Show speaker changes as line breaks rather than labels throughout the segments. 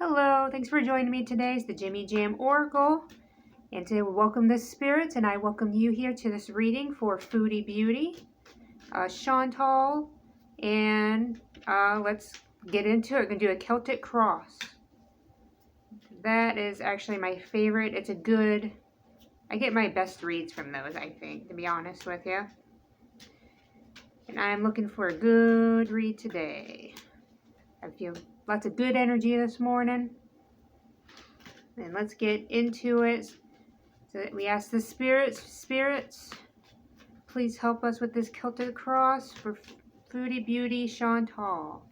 Hello, thanks for joining me today. It's the Jimmy Jam Oracle, and today we welcome the spirits, and I welcome you here to this reading for Foodie Beauty, Chantal, and let's get into it. We're going to do a Celtic cross. That is actually my favorite. It's a good, I get my best reads from those, I think, to be honest with you. And I'm looking for a good read today. I feel lots of good energy this morning. And let's get into it. So we ask the spirits, please help us with this Celtic cross for Foodie Beauty Chantal.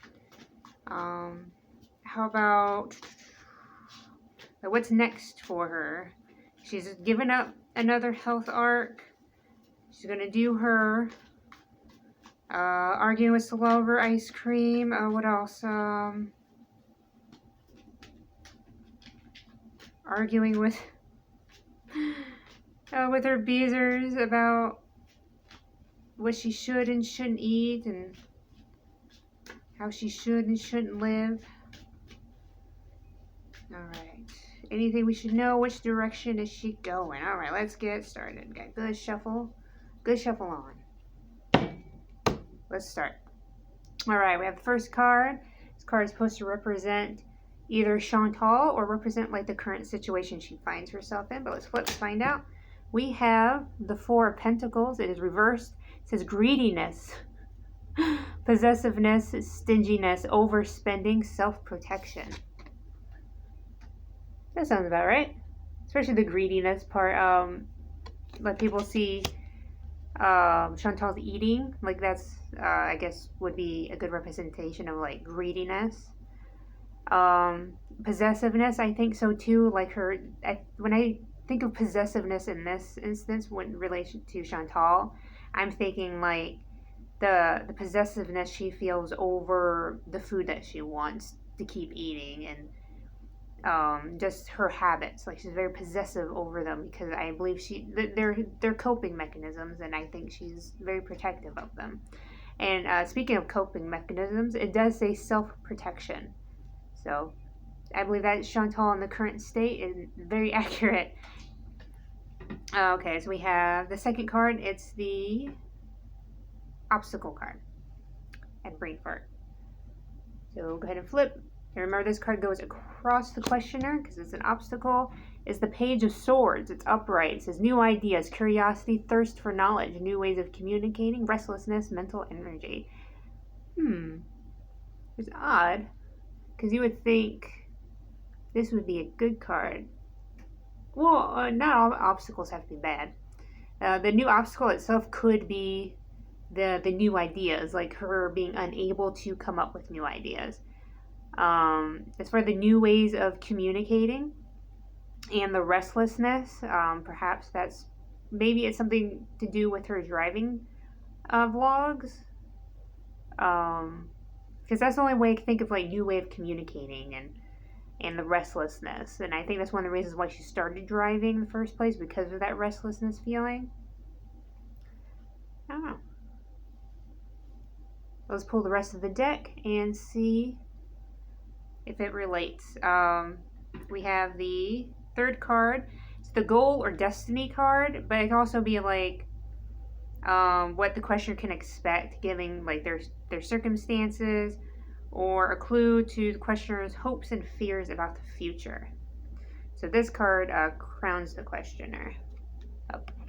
How about what's next for her? She's given up another health arc. She's gonna do her arguing with Slow over ice cream. What else? Arguing with her beezers about what she should and shouldn't eat and how she should and shouldn't live. Alright. Anything we should know? Which direction is she going? Alright, let's get started. Got good shuffle. Good shuffle on. Let's start. Alright, we have the first card. This card is supposed to represent either Chantal or represent like the current situation she finds herself in. But let's flip to find out. We have the Four of Pentacles. It is reversed. It says greediness, possessiveness, stinginess, overspending, self-protection. That sounds about right. Especially the greediness part. Like people see Chantal's eating. Like that's, I guess, would be a good representation of like greediness. Possessiveness, I think so too. Like her, when I think of possessiveness in this instance, when in relation to Chantal, I'm thinking like the possessiveness she feels over the food that she wants to keep eating, and just her habits. Like she's very possessive over them because I believe they're coping mechanisms, and I think she's very protective of them. And speaking of coping mechanisms, it does say self-protection. So I believe that Chantal in the current state is very accurate. Okay, so we have the second card. It's the obstacle card and brain fart. So go ahead and flip. And remember, this card goes across the questioner because it's an obstacle. It's the Page of Swords. It's upright. It says new ideas, curiosity, thirst for knowledge, new ways of communicating, restlessness, mental energy. It's odd because you would think this would be a good card. Well, not all obstacles have to be bad. The new obstacle itself could be the new ideas, like her being unable to come up with new ideas. As for the new ways of communicating and the restlessness, perhaps maybe it's something to do with her driving vlogs. Because that's the only way I can think of like new way of communicating and the restlessness. And I think that's one of the reasons why she started driving in the first place, because of that restlessness feeling. I don't know. Let's pull the rest of the deck and see if it relates. We have the third card. It's the goal or destiny card, but it can also be like what the questioner can expect, giving like their circumstances, or a clue to the questioner's hopes and fears about the future. So this card crowns the questioner.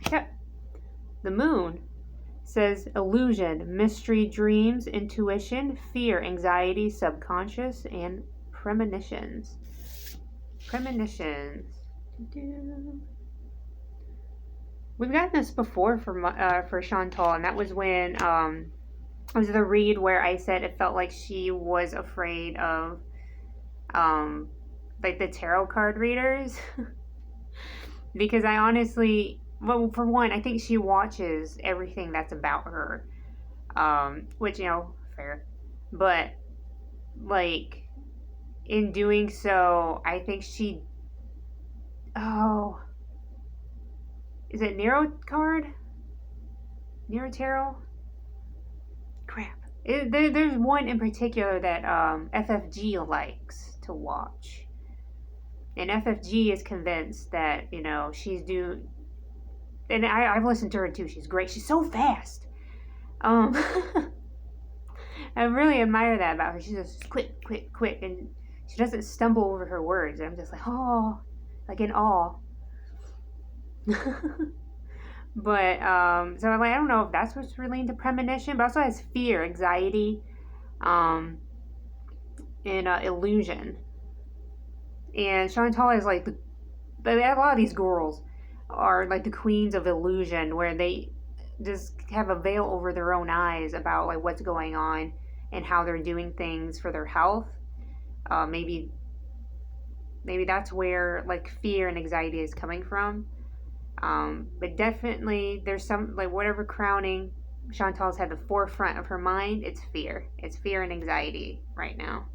Okay. The Moon says illusion, mystery, dreams, intuition, fear, anxiety, subconscious, and premonitions. Premonitions. We've gotten this before for Chantal, and that was when it was the read where I said it felt like she was afraid of like the tarot card readers. Because I honestly, well, for one, I think she watches everything that's about her, which, fair, but like in doing so, I think is it Nero card? Nero Tarot? Crap. There's one in particular that FFG likes to watch. And FFG is convinced that, you know, she's doing, and I've listened to her too. She's great. She's so fast. I really admire that about her. She's just quick, quick, quick, and she doesn't stumble over her words. I'm just like, oh, like in awe. But so I'm like, I don't know if that's what's relating to premonition, but also has fear, anxiety, and illusion. And Chantal is like a lot of these girls are like the queens of illusion, where they just have a veil over their own eyes about like what's going on and how they're doing things for their health. Maybe that's where like fear and anxiety is coming from. But definitely there's some, like, whatever crowning Chantal's had the forefront of her mind, it's fear. It's fear and anxiety right now.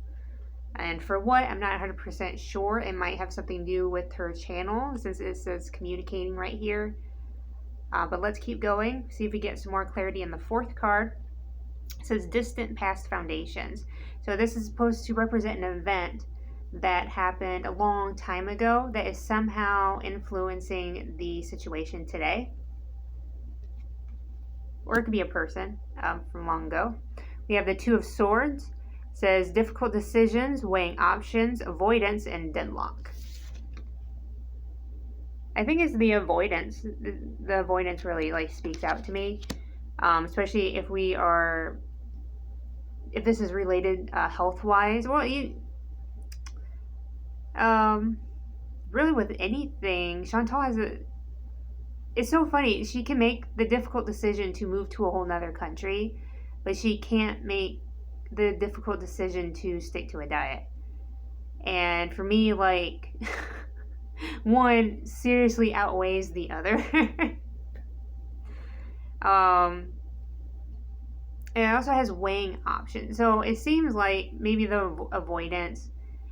And for what, I'm not 100% sure. It might have something to do with her channel, since it says communicating right here. But let's keep going, see if we get some more clarity in the fourth card. It says distant past foundations. So this is supposed to represent an event that happened a long time ago that is somehow influencing the situation today. Or it could be a person from long ago. We have the Two of Swords. It says difficult decisions, weighing options, avoidance, and deadlock. I think it's the avoidance. The avoidance really like speaks out to me, especially if this is related health-wise. Well, really with anything, Chantal has it's so funny. She can make the difficult decision to move to a whole nother country, but she can't make the difficult decision to stick to a diet. And for me, like, one seriously outweighs the other. And it also has weighing options. So it seems like maybe the avoidance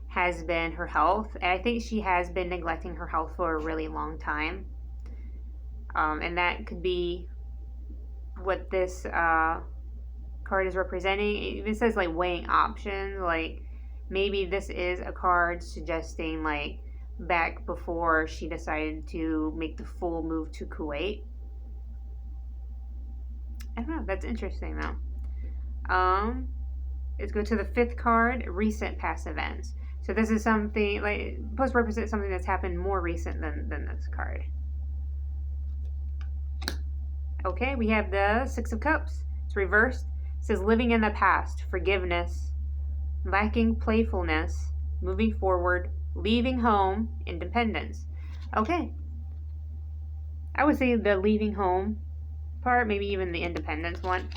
has been her health. And I think she has been neglecting her health for a really long time. And that could be what this card is representing. It even says like weighing options. Like maybe this is a card suggesting like back before she decided to make the full move to Kuwait. I don't know. That's interesting though. Let's go to the fifth card, recent past events. So this is something like supposed to represent something that's happened more recent than this card. Okay, we have the Six of Cups. It's reversed. It says living in the past, forgiveness, lacking playfulness, moving forward, leaving home, independence. Okay. I would say the leaving home part, maybe even the independence one.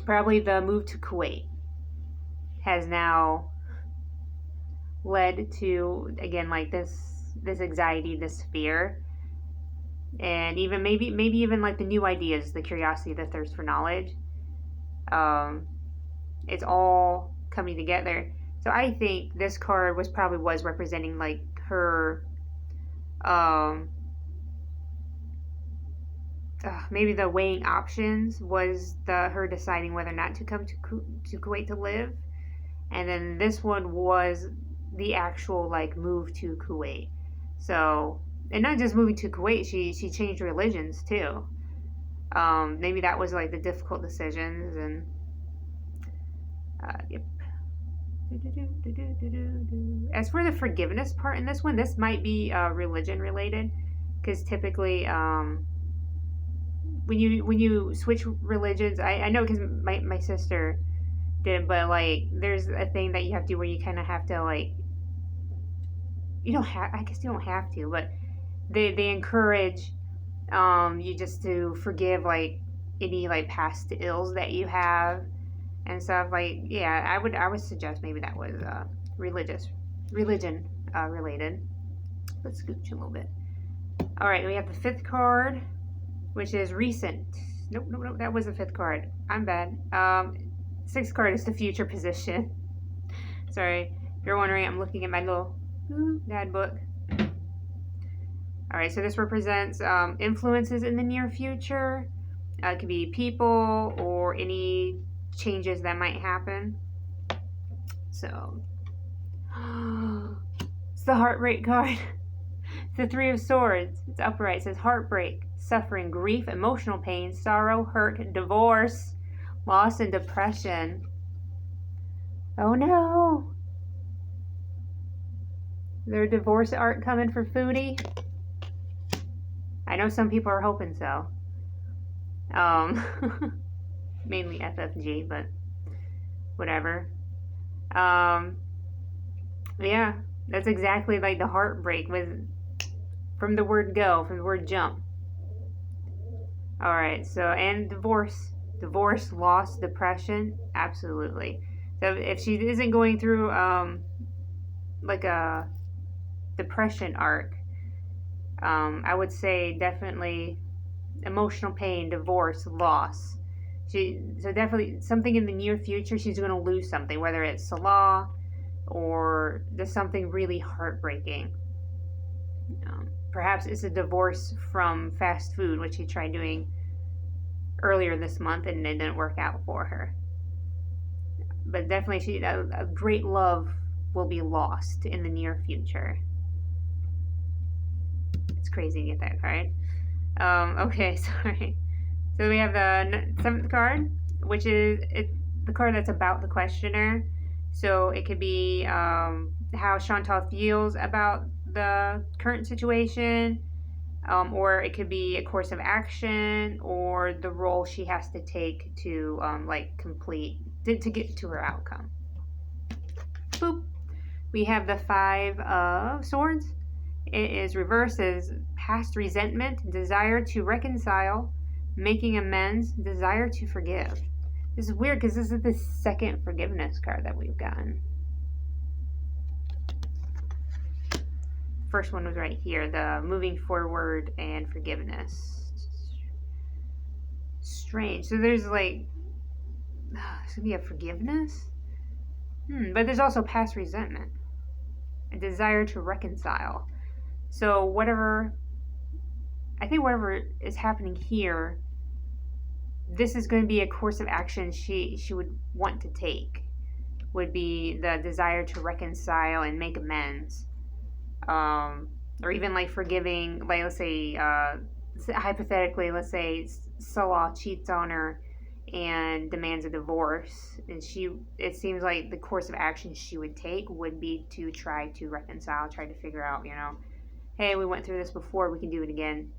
Probably the move to Kuwait has now led to, again, like this anxiety, this fear, and even maybe even like the new ideas, the curiosity, the thirst for knowledge. It's all coming together. So I think this card was representing like her maybe the weighing options was her deciding whether or not to come to Kuwait to live, and then this one was the actual like move to Kuwait. So, and not just moving to Kuwait, she changed religions too. Maybe that was like the difficult decisions, and yep. As for the forgiveness part in this one, this might be religion related, because typically when you switch religions, I know because my sister did, but like there's a thing that you have to do where you kind of have to like, you don't have, I guess you don't have to, but they encourage you just to forgive like any like past ills that you have and stuff. Like, yeah, I would suggest maybe that was religion related. Let's scooch a little bit. All right, we have the fifth card, which is recent. Nope, that was the fifth card. I'm bad. Sixth card is the future position. Sorry, if you're wondering, I'm looking at my little dad book. All right, so this represents influences in the near future. It could be people or any changes that might happen. So, It's the heartbreak card. It's the Three of Swords. It's upright. It says heartbreak, suffering, grief, emotional pain, sorrow, hurt, divorce, loss, and depression. Oh no. Is there a divorce arc coming for Foodie? I know some people are hoping so. Mainly FFG, but whatever. Yeah, that's exactly like the heartbreak with from the word go, from the word jump. All right, so and divorce, loss, depression, absolutely. So if she isn't going through like a depression arc, I would say definitely emotional pain, divorce, loss. So definitely something in the near future, she's going to lose something, whether it's Salah or just something really heartbreaking. Perhaps it's a divorce from fast food, which she tried doing earlier this month and it didn't work out for her. But definitely a great love will be lost in the near future. It's crazy to get that card. Okay, sorry. So we have the 7th card, which is the card that's about the questioner. So it could be how Chantal feels about the current situation, or it could be a course of action, or the role she has to take to to get to her outcome. Boop. We have the 5 of Swords. It is reversed as past resentment, desire to reconcile, making amends, desire to forgive. This is weird because this is the 2nd forgiveness card that we've gotten. First one was right here, the moving forward and forgiveness. Strange. So there's like, it's gonna be a forgiveness? But there's also past resentment, a desire to reconcile. So whatever is happening here, this is going to be a course of action she would want to take, would be the desire to reconcile and make amends, or even like forgiving, like let's say hypothetically, let's say Salah cheats on her and demands a divorce, and it seems like the course of action she would take would be to try to reconcile, try to figure out, hey, we went through this before, we can do it again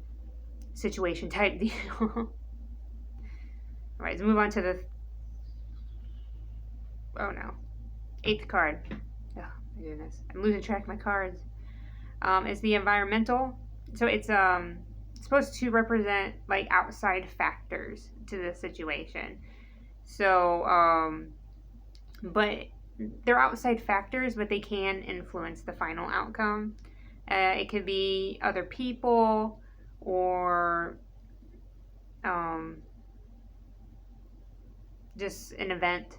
situation type deal. Alright, let's move on to the 8th card. Oh my goodness, I'm losing track of my cards. It's the environmental. So it's supposed to represent like outside factors to the situation. So but they're outside factors, but they can influence the final outcome. It could be other people or just an event,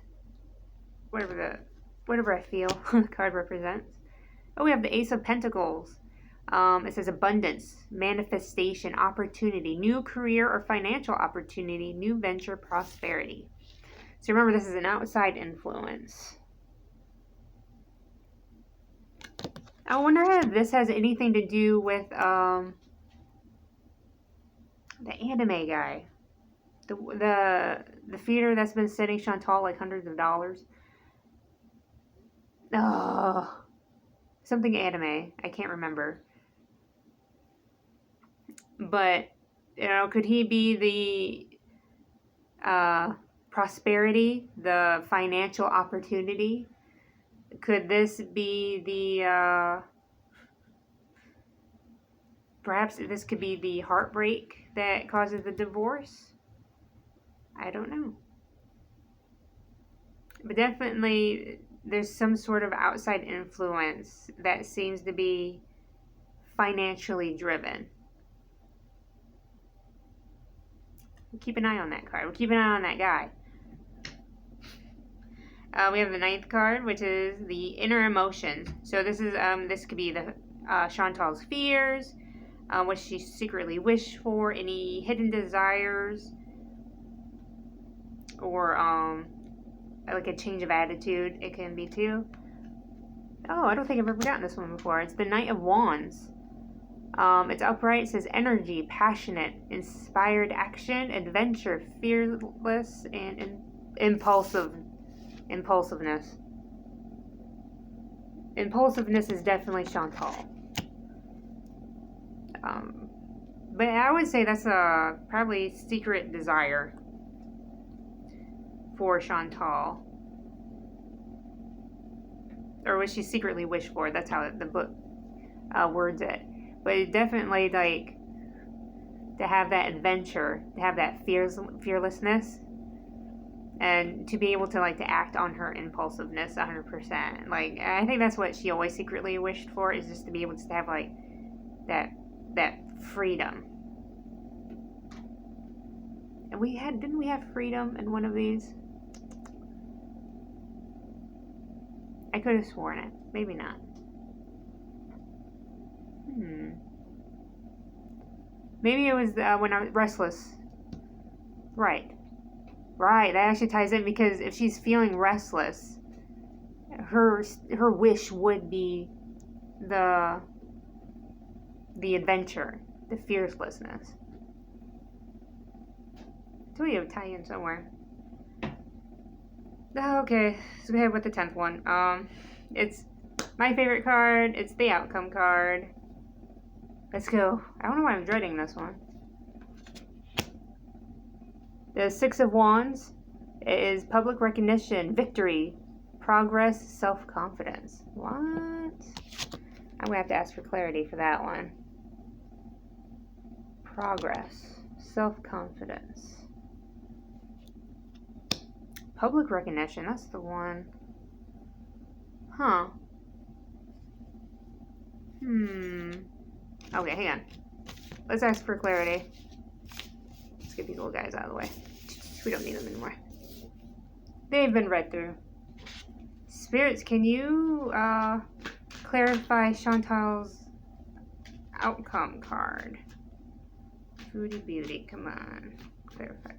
whatever I feel the card represents. Oh, we have the Ace of Pentacles. It says abundance, manifestation, opportunity, new career or financial opportunity, new venture, prosperity. So remember, this is an outside influence. I wonder if this has anything to do with the anime guy. The theater that's been sending Chantal like hundreds of dollars. Oh, something anime. I can't remember. But, could he be the prosperity, the financial opportunity? Could this be the, perhaps this could be the heartbreak that causes the divorce? I don't know. But definitely there's some sort of outside influence that seems to be financially driven. Keep an eye on that card. We'll keep an eye on that guy. We have the 9th card, which is the inner emotions. So this is this could be the Chantal's fears, what she secretly wished for, any hidden desires, or like a change of attitude. It can be too. Oh, I don't think I've ever gotten this one before. It's the Knight of Wands. It's upright. It says energy, passionate, inspired action, adventure, fearless, and impulsiveness. Impulsiveness is definitely Chantal. But I would say that's a probably secret desire for Chantal. Or what she secretly wished for. That's how the book words it. But it definitely, like, to have that adventure, to have that fearlessness, and to be able to, like, to act on her impulsiveness 100%. Like, I think that's what she always secretly wished for, is just to be able to have, like, that freedom. And didn't we have freedom in one of these? I could have sworn it. Maybe not. Maybe it was when I was restless. Right. That actually ties in, because if she's feeling restless, her wish would be the adventure, the fearlessness. So we have a tie-in somewhere. Okay, so we have with the 10th one. It's my favorite card. It's the outcome card. Let's go. I don't know why I'm dreading this one. The 6 of Wands is public recognition, victory, progress, self-confidence. What? I'm going to have to ask for clarity for that one. Progress, self-confidence. Public recognition, that's the one. Huh. Okay, hang on. Let's ask for clarity. Let's get these little guys out of the way. We don't need them anymore. They've been read through. Spirits, can you clarify Chantal's outcome card? Foodie Beauty, come on. Clarify.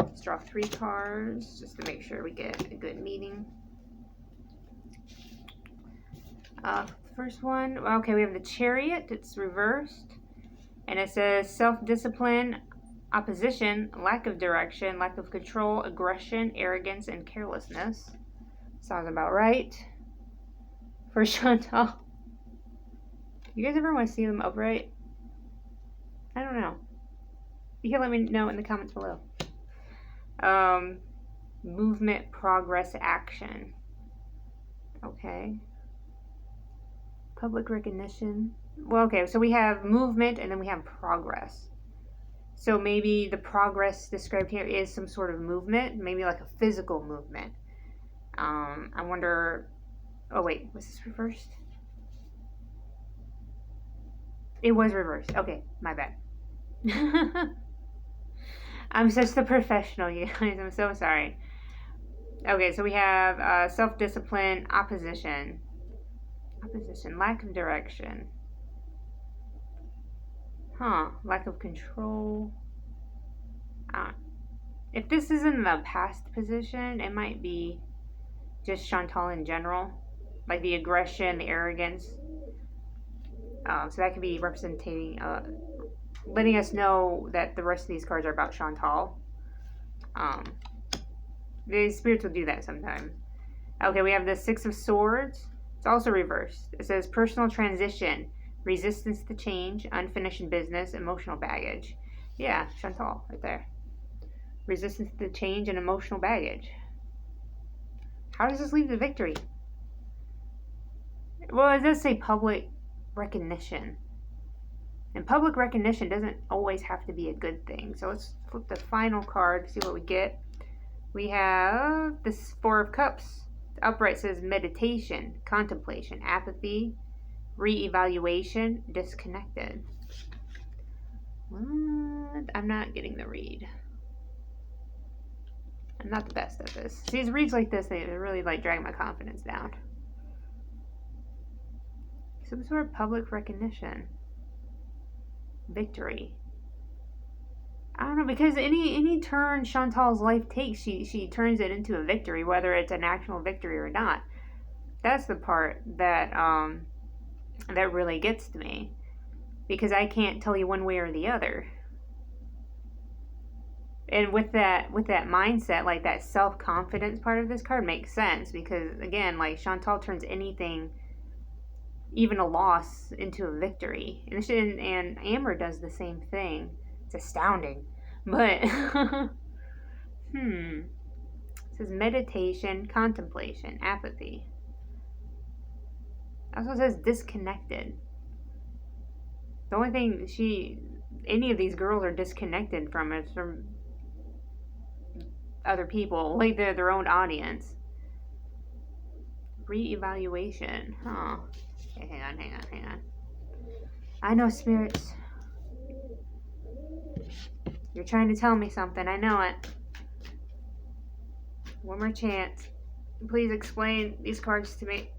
Let's draw 3 cards just to make sure we get a good meeting. First one, okay, we have the Chariot. It's reversed. And it says self-discipline, opposition, lack of direction, lack of control, aggression, arrogance, and carelessness. Sounds about right for Chantal. You guys ever want to see them upright? I don't know. You can let me know in the comments below. Movement, progress, action. Okay. Public recognition. Well, okay, so we have movement and then we have progress. So maybe the progress described here is some sort of movement, maybe like a physical movement. I wonder, oh wait, was this reversed? It was reversed. Okay, my bad. I'm such the professional, you guys. I'm so sorry. Okay, so we have self-discipline, opposition, lack of direction. Lack of control. If this is in the past position, it might be just Chantal in general. Like the aggression, the arrogance. So that could be representing, letting us know that the rest of these cards are about Chantal. The spirits will do that sometimes. Okay, we have the 6 of Swords. It's also reversed. It says personal transition, resistance to change, unfinished business, emotional baggage. Yeah, Chantal, right there. Resistance to change and emotional baggage. How does this lead to victory? Well, it does say public recognition. And public recognition doesn't always have to be a good thing. So let's flip the final card to see what we get. We have this 4 of Cups. The upright says meditation, contemplation, apathy, re-evaluation, disconnected. What? I'm not getting the read. I'm not the best at this. See, these reads like this, they really like drag my confidence down. Some sort of public recognition. Victory. I don't know, because any turn Chantal's life takes, she turns it into a victory, whether it's an actual victory or not. That's the part that that really gets to me, because I can't tell you one way or the other. And with that mindset, like that self-confidence part of this card makes sense, because again, like Chantal turns anything, even a loss, into a victory, and Amber does the same thing. It's astounding. But it says meditation, contemplation, apathy. Also says disconnected. The only thing any of these girls are disconnected from is from other people, like their own audience. Reevaluation. Huh. Okay, hang on. I know, spirits. You're trying to tell me something. I know it. One more chance. Please explain these cards to me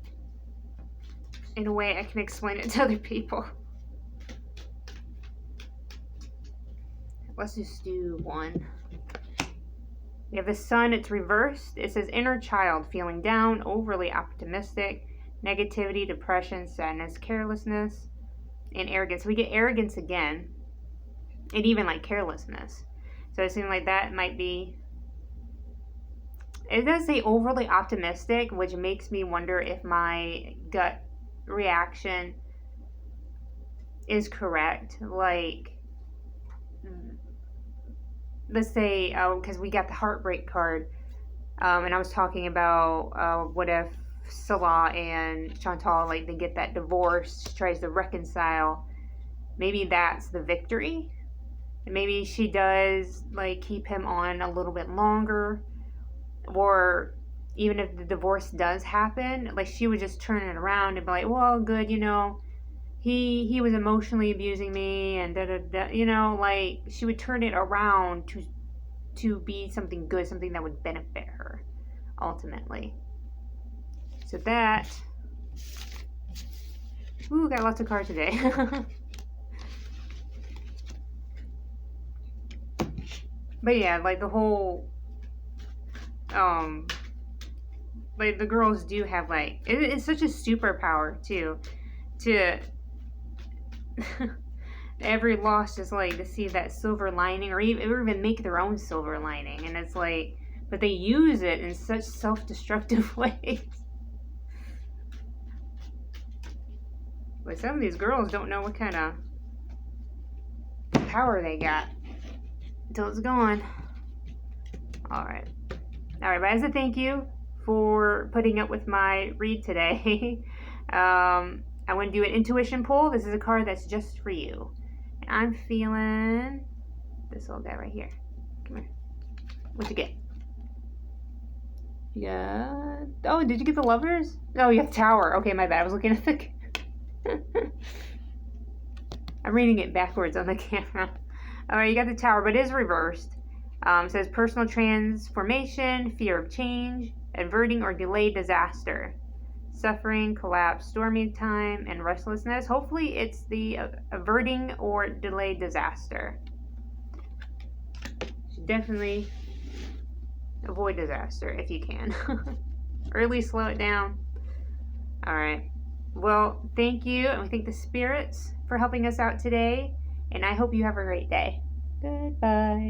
in a way I can explain it to other people. Let's just do one. We have the sun, it's reversed. It says inner child, feeling down, overly optimistic, negativity, depression, sadness, carelessness, and arrogance. We get arrogance again, and even like carelessness. So it seems like that might be, it does say overly optimistic, which makes me wonder if my gut reaction is correct. Like, let's say, because we got the heartbreak card, and I was talking about what if Salah and Chantal, like, they get that divorce, she tries to reconcile. Maybe that's the victory. And maybe she does, like, keep him on a little bit longer. Or even if the divorce does happen, like, she would just turn it around and be like, well, good, you know, he was emotionally abusing me, and you know, like, she would turn it around to be something good, something that would benefit her ultimately. So that, got lots of cards today. But yeah, like the whole like the girls do have, like, it's such a superpower too, to every loss, just like to see that silver lining, or even make their own silver lining. And it's like, but they use it in such self-destructive ways. But some of these girls don't know what kind of power they got until it's gone. Alright, but as a thank you for putting up with my read today, I want to do an intuition pull. This is a card that's just for you. And I'm feeling this little guy right here. Come here. What'd you get? You got... Oh, did you get the Lovers? Oh, you got the Tower. Okay, my bad. I was looking at the... I'm reading it backwards on the camera. Alright, you got the Tower, but it is reversed. It says personal transformation, fear of change, averting or delayed disaster, suffering, collapse, stormy time, and restlessness. Hopefully it's the averting or delayed disaster. Should definitely avoid disaster if you can. Or at least slow it down. Alright. Well, thank you, and we thank the spirits for helping us out today, and I hope you have a great day. Goodbye.